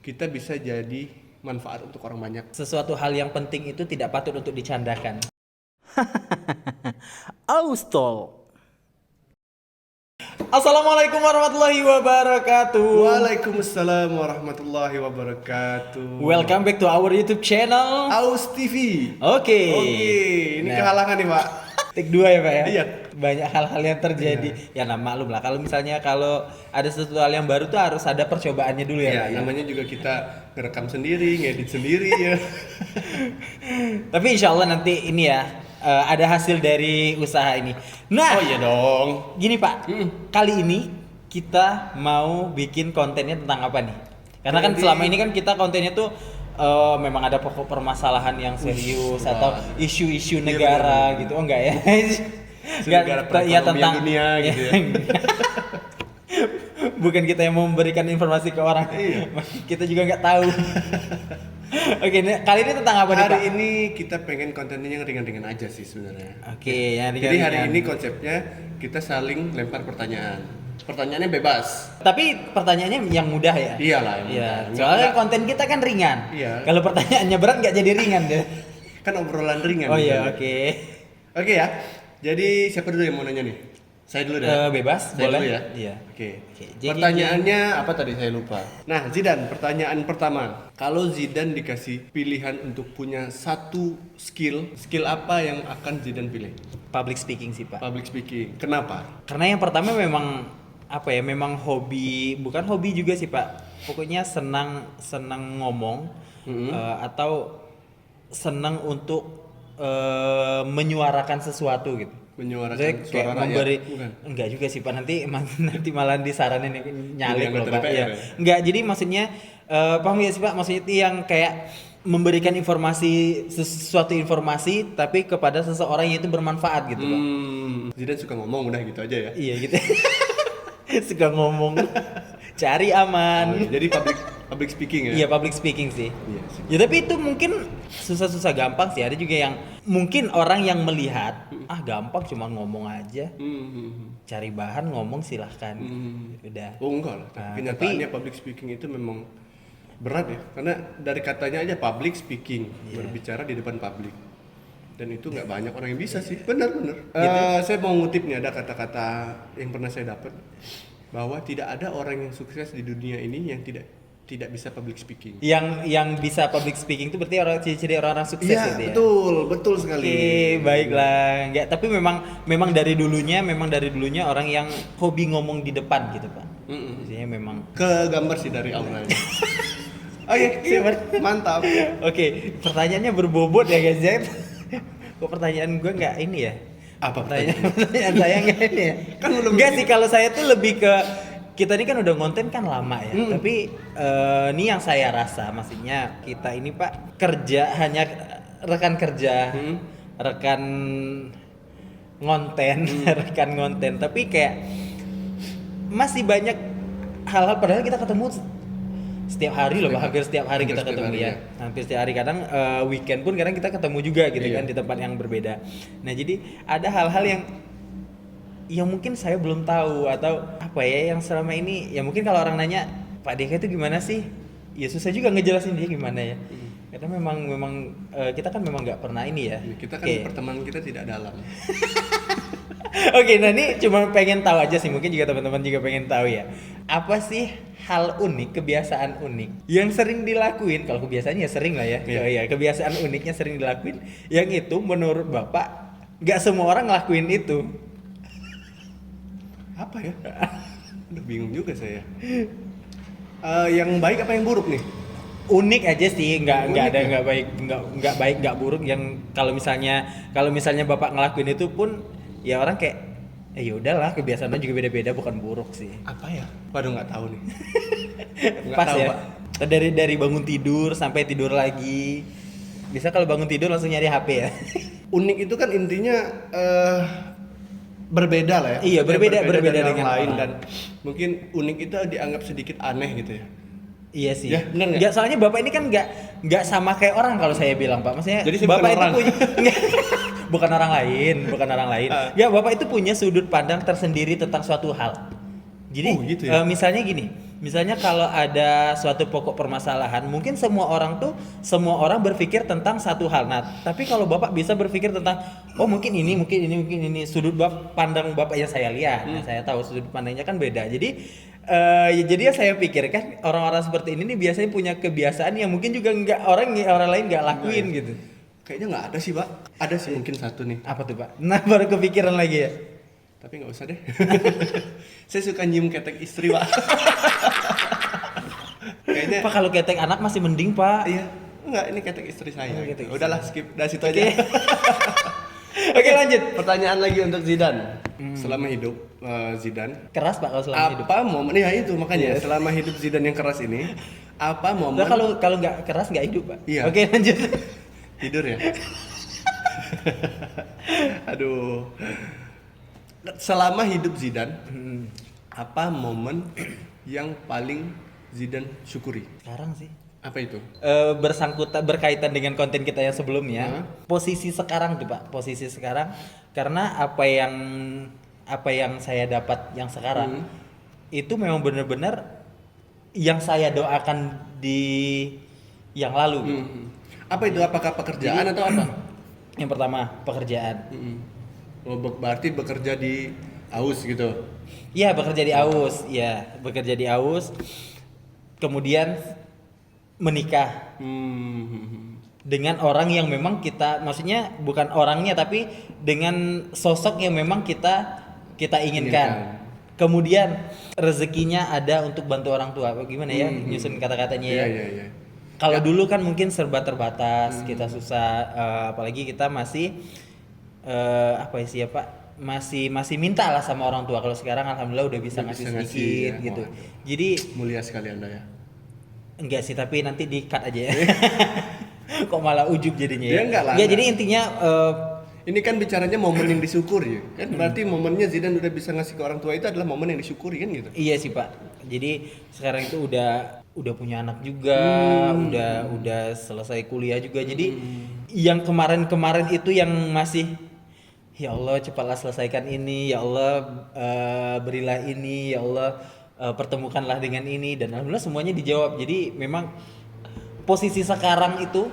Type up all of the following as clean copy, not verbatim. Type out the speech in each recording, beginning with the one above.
kita bisa jadi manfaat untuk orang banyak. Sesuatu hal yang penting itu tidak patut untuk dicandakan. Austol. Assalamualaikum warahmatullahi wabarakatuh. Waalaikumsalam warahmatullahi wabarakatuh. Welcome back to our YouTube channel. Aus TV. Oke. Ini Nah, kehalangan nih, Pak. Take 2 ya Pak ya? Iya. Banyak hal-hal yang terjadi. Ya nah, maklum lah kalau misalnya kalau ada sesuatu hal yang baru tuh harus ada percobaannya dulu ya Ya, Pak ya. namanya juga kita ngerekam sendiri, ngedit sendiri ya. Tapi insya Allah nanti ini ya ada hasil dari usaha ini. Nah, Oh iya dong. gini Pak, kali ini kita mau bikin kontennya tentang apa nih? Karena kan Jadi- selama ini kan kita kontennya tuh memang ada pokok permasalahan yang serius atau isu-isu Iya, negara benar. gitu. Oh enggak ya? Negara perekonomian dunia gitu ya. Bukan kita yang memberikan informasi ke orang. Iya. Kita juga nggak tahu. Oke, kali ini tentang apa nih Pak? Hari ini kita pengen kontennya yang ringan-ringan aja sih sebenarnya. Oke, yang Jadi hari ringan-ringan. ini konsepnya kita saling lempar pertanyaan. Pertanyaannya bebas. Tapi pertanyaannya yang mudah ya? Iyalah, yang Iya. mudah. Soalnya Nggak- konten kita kan ringan. Iya. Kalau pertanyaannya berat nggak jadi ringan deh. Kan obrolan ringan. Oh gitu iya, ya. oke. Oke ya. Jadi siapa dulu yang mau nanya nih? Saya dulu deh. Bebas, Saya boleh. dulu ya. Iya. Oke. Oke, jadi- Pertanyaannya apa tadi saya lupa. Nah, Zidane, pertanyaan pertama. Kalau Zidane dikasih pilihan untuk punya satu skill apa yang akan Zidane pilih? Public speaking sih Pak. Public speaking. Kenapa? Karena yang pertama memang apa ya? Memang hobi, bukan hobi juga sih Pak. Pokoknya senang ngomong atau senang untuk menyuarakan sesuatu gitu. Menyuarakan Maksudnya suara kayak rakyat? memberi Bukan. enggak juga sih Pak, nanti malah disaranin nyalek Jadi loh anggota Pak. DPR Iya. ya? Enggak, jadi maksudnya paham ya sih Pak, maksudnya itu yang kayak memberikan informasi, sesuatu informasi tapi kepada seseorang yang itu bermanfaat gitu Pak. Zidane suka ngomong udah gitu aja ya. Iya gitu. Suka ngomong cari aman. Oh, iya. Jadi public speaking ya. Iya, public speaking sih. Iya sih. Ya tapi itu mungkin susah-susah gampang sih. Ada juga yang mungkin orang yang melihat gampang cuma ngomong aja. Cari bahan ngomong silahkan. Udah. Oh enggak lah. Nah, Kenyataannya public speaking itu memang berat ya. Karena dari katanya aja public speaking, berbicara di depan publik. Dan itu nggak banyak orang yang bisa sih. Benar. Saya mau ngutip nih, ada kata-kata yang pernah saya dapat bahwa tidak ada orang yang sukses di dunia ini yang tidak bisa public speaking. Yang bisa public speaking itu berarti ciri-ciri orang-orang sukses Iya, gitu ya. betul sekali. Oke, baiklah. Enggak, tapi memang dari dulunya orang yang hobi ngomong di depan gitu, Pak. Maksudnya memang. Ke gambar sih dari auranya. Oke, mantap. Oke, pertanyaannya berbobot ya guys ya. Kok pertanyaan gue nggak ini ya? Apa Pertanyaan saya nggak ini ya? Kan belum Nggak ini. sih, kalau saya tuh lebih ke kita ini kan udah ngonten kan lama ya. Tapi ini yang saya rasa maksudnya kita ini Pak kerja hanya rekan kerja, rekan ngonten, rekan ngonten. Tapi kayak masih banyak hal-hal padahal kita ketemu setiap hari loh, hampir setiap hari kita Hampir setiap ketemu hari, ya. ya. Hampir setiap hari, kadang weekend pun kadang kita ketemu juga gitu Iya. kan di tempat yang berbeda. Nah, jadi ada hal-hal yang mungkin saya belum tahu atau apa ya yang selama ini ya mungkin kalau orang nanya Pak Deka itu gimana sih? Ya susah juga ngejelasin dia gimana ya. Karena memang kita kan memang nggak pernah ini ya. Kita kan Oke. pertemanan kita tidak dalam. Oke, nah ini cuma pengen tahu aja sih, mungkin juga teman-teman juga pengen tahu ya. Apa sih hal unik, kebiasaan unik yang sering dilakuin? Kalau kebiasaannya ya sering lah ya. Iya. Oh iya, kebiasaan uniknya sering dilakuin yang itu menurut Bapak nggak semua orang ngelakuin itu. Apa ya? Udah bingung juga saya. Yang baik apa yang buruk nih? Unik aja sih, nggak Unik ada ya? nggak baik nggak buruk yang kalau misalnya Bapak ngelakuin itu pun ya orang kayak ya udahlah, kebiasaannya juga beda-beda, bukan buruk sih. Apa ya? Waduh, nggak tahu nih. Nggak Pas tahu, ya. Pak. Dari bangun tidur sampai tidur lagi. Bisa kalau bangun tidur langsung nyari HP ya. Unik itu kan intinya berbeda lah ya. Iya, Maksudnya berbeda dari dengan yang lain, orang. dan mungkin unik itu dianggap sedikit aneh gitu ya. Iya sih. Ya, bener nggak? Nggak, soalnya Bapak ini kan nggak sama kayak orang kalau saya bilang, Pak. Maksudnya Jadi saya Bapak bukan itu orang. punya nggak, bukan orang lain. Ya, Bapak itu punya sudut pandang tersendiri tentang suatu hal. Jadi Oh, gitu ya? misalnya gini. Misalnya kalau ada suatu pokok permasalahan, mungkin semua orang berpikir tentang satu hal. Nah, tapi kalau Bapak bisa berpikir tentang oh mungkin ini sudut pandang Bapak yang saya lihat. Nah, saya tahu sudut pandangnya kan beda. Jadi jadi saya pikir kan orang-orang seperti ini nih biasanya punya kebiasaan yang mungkin juga orang lain nggak lakuin gitu. Kayaknya nggak ada sih, Pak. Ada sih mungkin satu nih. Apa tuh, Pak? Nah, baru kepikiran lagi ya. Tapi nggak usah deh. Saya suka nyium ketek istri, Pak. Kayaknya Pak, kalau ketek anak masih mending, Pak. iya. Enggak, ini ketek istri saya. Oh, ketek istri. Udahlah, skip dari situ Oke. aja. Oke, lanjut. Pertanyaan lagi untuk Zidane. Selama hidup Zidane, Keras, Pak, kalau selama hidup. apa momen ya itu makanya selama hidup Zidane yang keras ini, apa momen Nah, kalau nggak keras nggak hidup, Pak. Iya. Oke, lanjut. tidur ya? Aduh. Selama hidup Zidane, apa momen yang paling Zidane syukuri? Sekarang sih. Apa itu? Berkaitan dengan konten kita yang sebelumnya, posisi sekarang tuh, Pak. Posisi sekarang karena apa yang saya dapat yang sekarang itu memang benar-benar yang saya doakan di yang lalu gitu. Apa itu? Apakah pekerjaan atau apa? Yang pertama, pekerjaan. Oh, berarti bekerja di AUS gitu. Iya, bekerja di AUS. Iya, bekerja di AUS. Kemudian menikah dengan orang yang memang maksudnya bukan orangnya tapi dengan sosok yang memang kita inginkan. Kemudian rezekinya ada untuk bantu orang tua. Gimana ya nyusun kata-katanya ya? Iya. Kalau dulu kan mungkin serba terbatas, kita susah, apalagi kita masih Pak? Masih minta lah sama orang tua. Kalau sekarang alhamdulillah udah bisa ngasih sedikit ya. gitu. Wah, Jadi mulia sekali Anda ya. enggak sih, tapi nanti di-cut aja ya. Kok malah ujub jadinya ya? Ya, enggak lah. Ya, jadi intinya Ini kan bicaranya momen yang disyukuri kan, berarti momennya Zidane udah bisa ngasih ke orang tua itu adalah momen yang disyukuri kan gitu. iya sih, Pak. Jadi sekarang itu udah punya anak juga, udah selesai kuliah juga. Jadi yang kemarin-kemarin itu yang masih ya Allah cepatlah selesaikan ini, ya Allah berilah ini, ya Allah pertemukanlah dengan ini, dan alhamdulillah semuanya dijawab. Jadi memang posisi sekarang itu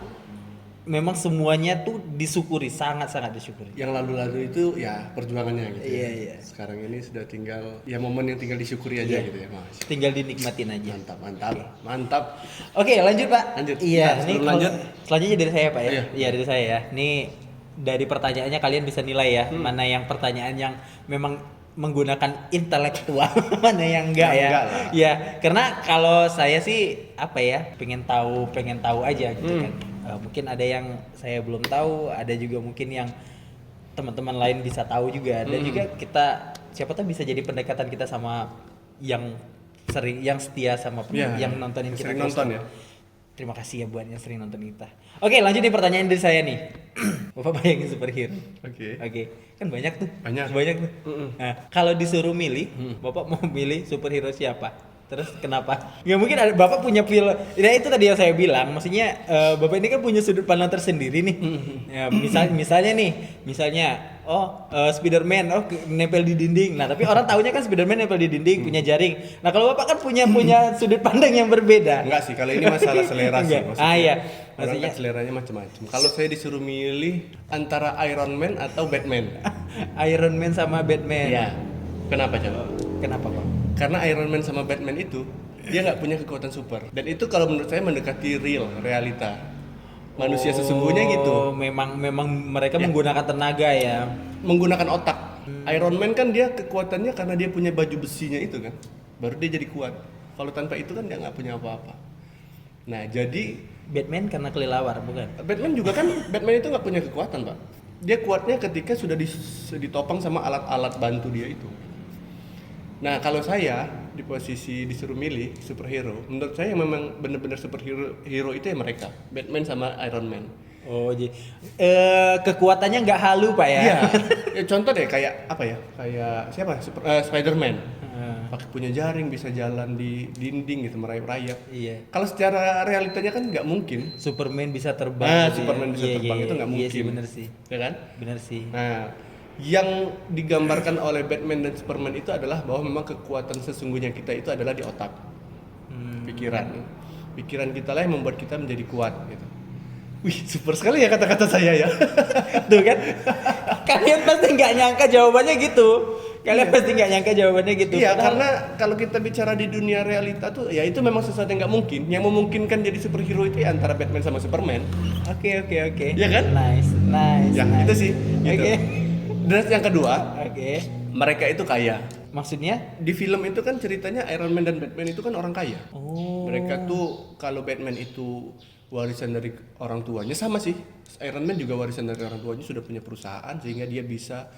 memang semuanya tuh disyukuri, sangat-sangat disyukuri. Yang lalu-lalu itu ya perjuangannya gitu. Iya, ya. iya. Sekarang ini sudah tinggal ya momen yang tinggal disyukuri aja gitu ya, Mas. Tinggal dinikmatin aja. Mantap. Oke, lanjut, Pak. Lanjut. Iya, Nah, ini sebelum lanjut, selanjutnya dari saya, Pak ya. Iya. Iya, dari saya ya. Ini dari pertanyaannya kalian bisa nilai ya, mana yang pertanyaan yang memang menggunakan intelektual, mana yang enggak ya. Enggak lah. Ya, karena kalau saya sih pengen tahu aja gitu kan. Mungkin ada yang saya belum tahu, ada juga mungkin yang teman-teman lain bisa tahu juga, dan juga kita siapa tahu bisa jadi pendekatan kita sama yang setia sama yang nontonin kita. Sering terus. nonton ya. Terima kasih ya buat yang sering nonton kita. Oke, lanjut nih pertanyaan dari saya nih. Bapak bayangin superhero. Oke. Kan banyak tuh. Banyak tuh. Nah, kalau disuruh milih, Bapak mau milih superhero siapa? Terus kenapa? Ya mungkin Bapak punya ya itu tadi yang saya bilang, maksudnya Bapak ini kan punya sudut pandang tersendiri nih. Ya, misalnya Spiderman nempel di dinding. Nah, tapi orang taunya kan Spiderman nempel di dinding, punya jaring. Nah, kalau Bapak kan punya sudut pandang yang berbeda. Enggak sih, kalau ini masalah selera sih maksudnya. Iya. Orang kan seleranya macam-macam. Kalau saya disuruh milih antara Iron Man atau Batman. Iron Man sama Batman. Iya. Kenapa coba? Kenapa, Pak? Karena Iron Man sama Batman itu dia nggak punya kekuatan super, dan itu kalau menurut saya mendekati realita manusia sesungguhnya gitu. Memang mereka menggunakan tenaga ya. Menggunakan otak. Iron Man kan dia kekuatannya karena dia punya baju besinya itu kan, baru dia jadi kuat. Kalau tanpa itu kan dia nggak punya apa-apa. Nah, jadi Batman karena kelelawar, bukan? Batman juga kan, Batman itu nggak punya kekuatan, Pak. Dia kuatnya ketika sudah ditopang sama alat-alat bantu dia itu. Nah, kalau saya di posisi disuruh milih superhero, menurut saya yang memang benar-benar superhero itu ya mereka, Batman sama Iron Man. Oh, jadi kekuatannya nggak halu, Pak ya? Iya. Ya, contoh deh kayak apa ya? Kayak siapa? Spiderman. Pakai punya jaring, bisa jalan di dinding gitu, merayap-rayap. Iya. Kalau secara realitanya kan nggak mungkin. Superman bisa terbang. Superman bisa terbang itu nggak mungkin. Iya sih, bener sih. Ya kan? Bener sih. Nah, yang digambarkan oleh Batman dan Superman itu adalah bahwa memang kekuatan sesungguhnya kita itu adalah di otak. Pikiran kita lah yang membuat kita menjadi kuat gitu. Wih, super sekali ya kata-kata saya ya. Tuh kan, kalian pasti nggak nyangka jawabannya gitu. Pasti nggak nyangka jawabannya gitu. Iya, Padahal- karena kalau kita bicara di dunia realita tuh, ya itu memang sesuatu yang nggak mungkin. Yang memungkinkan jadi superhero itu ya antara Batman sama Superman. Oke. Iya kan? Nice. Ya, nice. itu sih. Gitu. Oke. Dan yang kedua, Oke. mereka itu kaya. Maksudnya? Di film itu kan ceritanya Iron Man dan Batman itu kan orang kaya. Oh. Mereka tuh kalau Batman itu warisan dari orang tuanya, sama sih. Iron Man juga warisan dari orang tuanya, sudah punya perusahaan sehingga dia bisa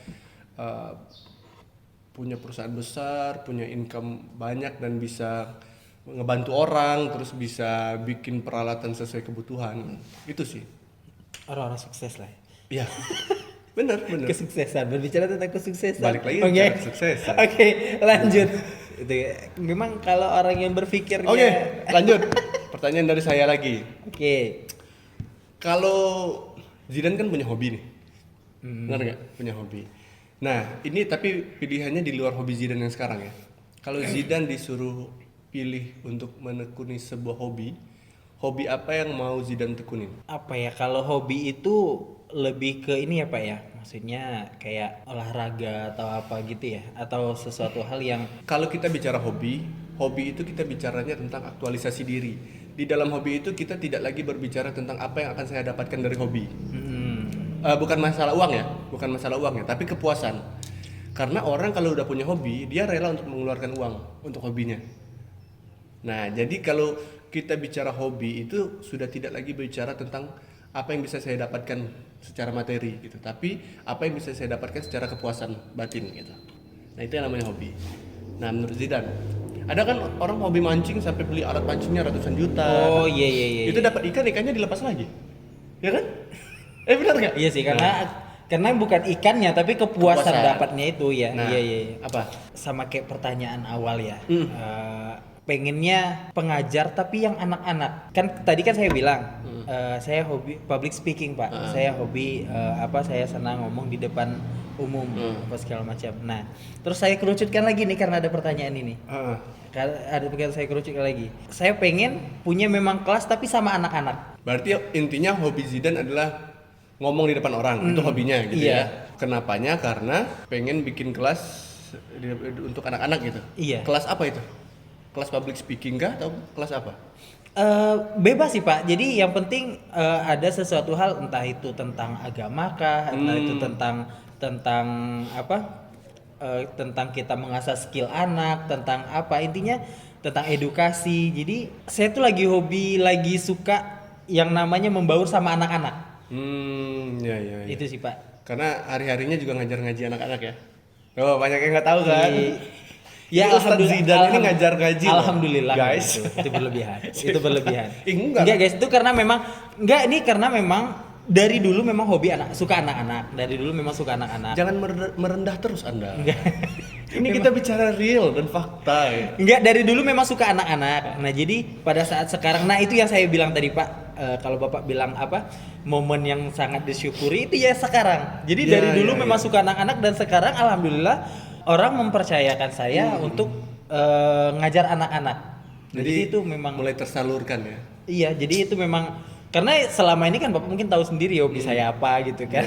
punya perusahaan besar, punya income banyak dan bisa ngebantu orang, terus bisa bikin peralatan sesuai kebutuhan. Itu sih. Orang-orang sukses lah. Iya. Bener. Kesuksesan, berbicara tentang kesuksesan. Balik lagi Oke. bicara kesuksesan. Oke, lanjut. Itu ya. Memang kalau orang yang berpikirnya Oke, lanjut. Pertanyaan dari saya lagi. Oke. Kalau Zidane kan punya hobi nih, benar nggak? Punya hobi. Nah, ini tapi pilihannya di luar hobi Zidane yang sekarang ya. Kalau Zidane disuruh pilih untuk menekuni sebuah hobi apa yang mau Zidane tekunin? Apa ya, kalau hobi itu lebih ke ini ya Pak ya? Maksudnya kayak olahraga atau apa gitu ya? Atau sesuatu hal yang Kalau kita bicara hobi itu kita bicaranya tentang aktualisasi diri. Di dalam hobi itu kita tidak lagi berbicara tentang apa yang akan saya dapatkan dari hobi. Bukan masalah uang ya, tapi kepuasan. Karena orang kalau udah punya hobi, dia rela untuk mengeluarkan uang untuk hobinya. Nah, jadi kalau kita bicara hobi itu sudah tidak lagi bicara tentang apa yang bisa saya dapatkan secara materi gitu, tapi apa yang bisa saya dapatkan secara kepuasan batin gitu. Nah, itu yang namanya hobi. Nah, menurut Zidane, ada kan orang hobi mancing sampai beli alat pancingnya ratusan juta. Oh iya. Itu dapat ikannya dilepas lagi. Ya kan? Benar nggak? Iya sih, karena bukan ikannya tapi kepuasan dapatnya itu ya. Nah, Iya. Apa? Sama kayak pertanyaan awal ya. Pengennya pengajar tapi yang anak-anak. Kan tadi kan saya bilang saya hobi public speaking, Pak. Saya hobi saya senang ngomong di depan umum apa segala macam. Nah, terus saya kerucutkan lagi nih karena ada pertanyaan ini. Ada pertanyaan saya kerucutkan lagi. Saya pengen punya memang kelas tapi sama anak-anak. Berarti intinya hobi Zidane adalah ngomong di depan orang, itu hobinya gitu Iya. ya. Kenapanya? Karena pengen bikin kelas untuk anak-anak gitu. Iya. Kelas apa itu? Kelas public speaking kah atau kelas apa? Bebas sih Pak. Jadi yang penting ada sesuatu hal, entah itu tentang agama kah, entah itu tentang apa? Tentang kita mengasah skill anak, tentang apa, intinya tentang edukasi. Jadi saya tuh lagi hobi, lagi suka yang namanya membaur sama anak-anak. Ya. Itu sih Pak. Karena hari-harinya juga ngajar ngaji anak-anak ya. Oh, banyak yang nggak tahu kan? Ya, Ini Ustadz Zidane ini ngajar ngaji loh, Alhamdulillah guys. Itu berlebihan. Itu berlebihan. Enggak. Enggak guys, itu karena memang dari dulu memang hobi suka anak-anak. Dari dulu memang suka anak-anak. Jangan merendah terus Anda. Ini kita bicara real dan fakta ya. Enggak, dari dulu memang suka anak-anak. Nah, jadi pada saat sekarang, nah itu yang saya bilang tadi Pak, kalau Bapak bilang apa, momen yang sangat disyukuri itu ya sekarang. Jadi dari dulu memang suka anak-anak dan sekarang alhamdulillah orang mempercayakan saya untuk ngajar anak-anak. Jadi itu memang mulai tersalurkan ya. Iya, jadi itu memang karena selama ini kan Bapak mungkin tahu sendiri hobi saya apa gitu kan.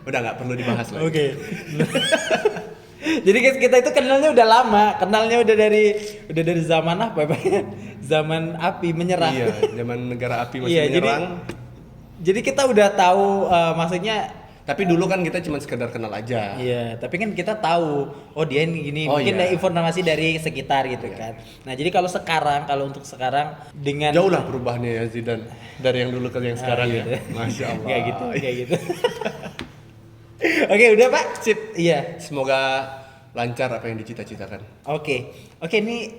Udah nggak perlu dibahas lagi. Oke. Jadi guys, kita itu kenalnya udah lama, udah dari zaman apa Pak? Zaman api menyerang. Iya, zaman negara api masih Iya, menyerang. Jadi kita udah tahu maksudnya. Tapi dulu kan kita cuma sekedar kenal aja. Iya, tapi kan kita tahu, oh dia ini gini, mungkin ada informasi dari sekitar gitu kan. Nah, jadi kalau untuk sekarang dengan jauh lah perubahannya ya Zidane dari yang dulu ke yang sekarang gitu. ya. Masya Allah. Kayak gitu. Oke, udah Pak. Sip. Iya. Semoga lancar apa yang dicita-citakan. Oke, ini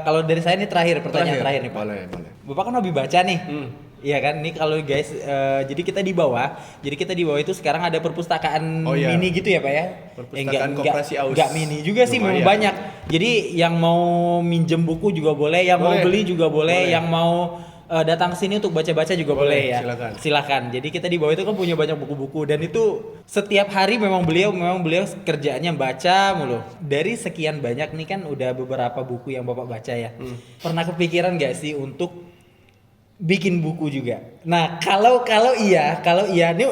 kalau dari saya ini pertanyaan terakhir nih Pak. Boleh. Bapak kan hobi baca nih. Iya kan, ini kalau guys, jadi kita di bawah itu sekarang ada perpustakaan mini gitu ya Pak ya? Perpustakaan Koperasi Aus. Enggak mini juga sih, memang banyak. Jadi yang mau minjem buku juga boleh, yang mau beli juga boleh, yang mau datang ke sini untuk baca-baca juga Boleh, boleh ya. Silakan. Jadi kita di bawah itu kan punya banyak buku-buku dan itu setiap hari memang beliau kerjaannya baca mulu. Dari sekian banyak nih kan udah beberapa buku yang Bapak baca ya. Pernah kepikiran nggak sih untuk bikin buku juga? Nah, kalau iya ini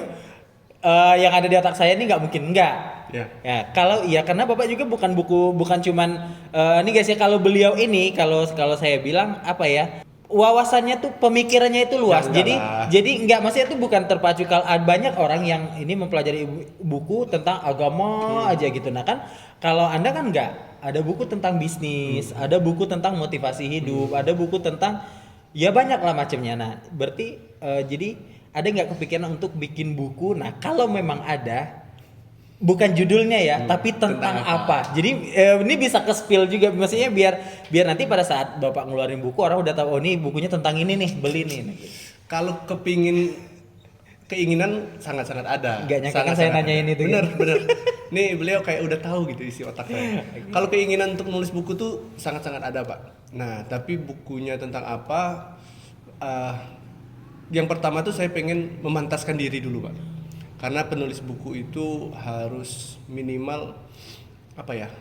yang ada di otak saya ini nggak mungkin enggak. Ya, kalau iya karena Bapak juga bukan cuman ini guys ya, kalau beliau ini kalau saya bilang apa ya? Wawasannya tuh, pemikirannya itu luas. Jadi enggak, maksudnya itu bukan terpacu. Kalau banyak orang yang ini mempelajari buku tentang agama aja gitu. Nah kan kalau Anda kan enggak, ada buku tentang bisnis, ada buku tentang motivasi hidup, ada buku tentang ya banyak lah macamnya. Nah, berarti jadi ada nggak kepikiran untuk bikin buku? Nah, kalau memang ada, bukan judulnya ya, tapi tentang apa. Jadi ini bisa ke spill juga, maksudnya biar nanti pada saat Bapak ngeluarin buku orang udah tahu, oh ini bukunya tentang ini nih, beli nih. Kalau keinginan sangat-sangat ada. Gak nyangka kan saya nanyain itu. Bener. Nih beliau kayak udah tahu gitu isi otak saya. Kalau keinginan untuk nulis buku tuh sangat-sangat ada, Pak. Nah, tapi bukunya tentang apa? Yang pertama tuh saya pengen memantaskan diri dulu, Pak. Karena penulis buku itu harus minimal apa ya?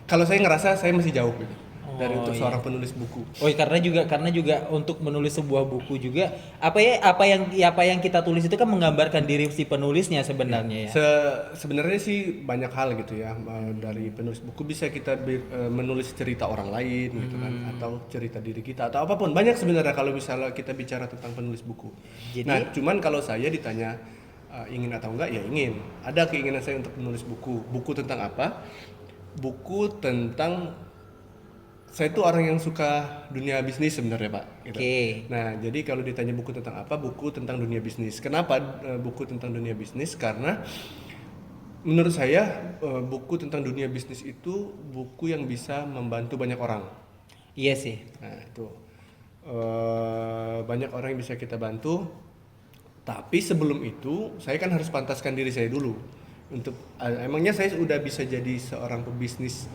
Kalau saya ngerasa saya masih jauh gitu dari untuk seorang penulis buku. Oh, karena juga untuk menulis sebuah buku juga apa yang kita tulis itu kan menggambarkan diri si penulisnya sebenarnya ya. Sebenarnya sih banyak hal gitu ya. Dari penulis buku bisa kita menulis cerita orang lain gitu kan, atau cerita diri kita atau apapun. Banyak sebenarnya kalau misalnya kita bicara tentang penulis buku. Nah, cuman kalau saya ditanya ingin atau enggak, ya ingin. Ada keinginan saya untuk menulis buku. Buku tentang apa? Buku tentang, saya itu orang yang suka dunia bisnis sebenarnya, Pak. Gitu. Nah, jadi kalau ditanya buku tentang apa? Buku tentang dunia bisnis. Kenapa buku tentang dunia bisnis? Karena menurut saya buku tentang dunia bisnis itu buku yang bisa membantu banyak orang. Iya sih. Nah, itu banyak orang yang bisa kita bantu. Tapi sebelum itu, saya kan harus pantaskan diri saya dulu. Untuk emangnya saya udah bisa jadi seorang pebisnis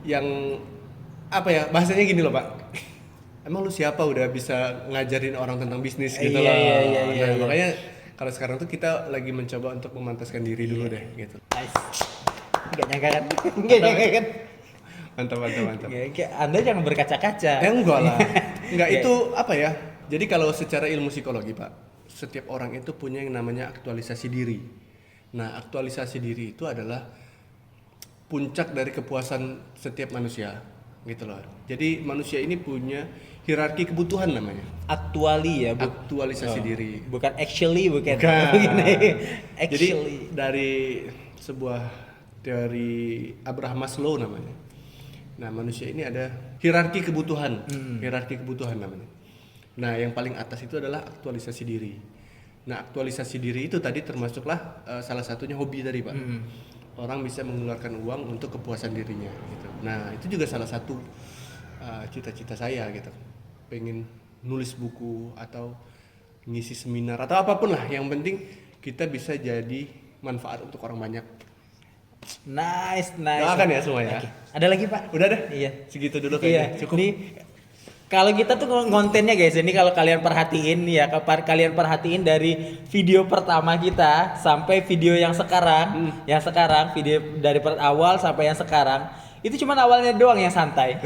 yang apa ya? Bahasanya gini loh, Pak. Emang lu siapa udah bisa ngajarin orang tentang bisnis gitu loh. Iya. Makanya kalau sekarang tuh kita lagi mencoba untuk memantaskan diri dulu deh gitu. Nice. Gak nyangka kan? Mantap. Anda jangan berkaca-kaca. Enggak lah. Enggak, itu apa ya? Jadi kalau secara ilmu psikologi, Pak, setiap orang itu punya yang namanya aktualisasi diri. Nah, aktualisasi diri itu adalah puncak dari kepuasan setiap manusia, gitu loh. Jadi manusia ini punya hierarki kebutuhan namanya. Aktualisasi diri. Bukan actually, bukan. Jadi dari sebuah teori Abraham Maslow namanya. Nah, manusia ini ada hierarki kebutuhan. Hierarki kebutuhan namanya. Nah, yang paling atas itu adalah aktualisasi diri. Nah, aktualisasi diri itu tadi termasuklah salah satunya hobi tadi, Pak. Orang bisa mengeluarkan uang untuk kepuasan dirinya gitu. Nah, itu juga salah satu cita-cita saya gitu. Pengen nulis buku atau ngisi seminar atau apapun lah, yang penting kita bisa jadi manfaat untuk orang banyak. Nice. Doakan ya semua ya. Okay. Ada lagi, Pak? Udah deh. Iya. Segitu dulu kayaknya. Cukup. Kalau kita tuh kontennya guys, ini kalau kalian perhatiin ya, kalian perhatiin dari video pertama kita sampai video yang sekarang, video dari awal sampai yang sekarang, itu cuma awalnya doang yang santai.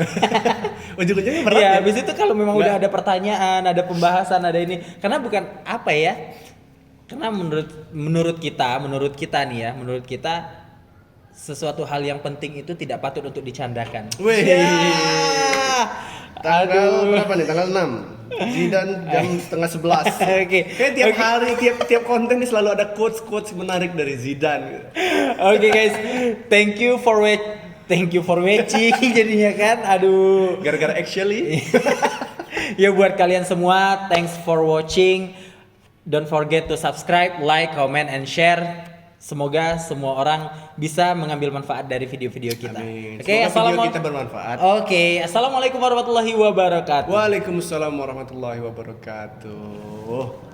Ujung-ujungnya berat ya. Habis itu kalau memang udah ada pertanyaan, ada pembahasan, ada ini, karena bukan apa ya? Karena menurut kita nih ya, menurut kita sesuatu hal yang penting itu tidak patut untuk dicandakan. Tanggal berapa nih? Tanggal 6. Zidane jam setengah 11. Oke. Kayak tiap hari, tiap konten ini selalu ada quotes menarik dari Zidane. Oke guys, thank you for watching jadinya kan. Aduh. Gara-gara actually. Ya buat kalian semua, thanks for watching. Don't forget to subscribe, like, comment, and share. Semoga semua orang bisa mengambil manfaat dari video-video kita. Oke, video kita bermanfaat. Oke, assalamualaikum warahmatullahi wabarakatuh. Waalaikumsalam warahmatullahi wabarakatuh.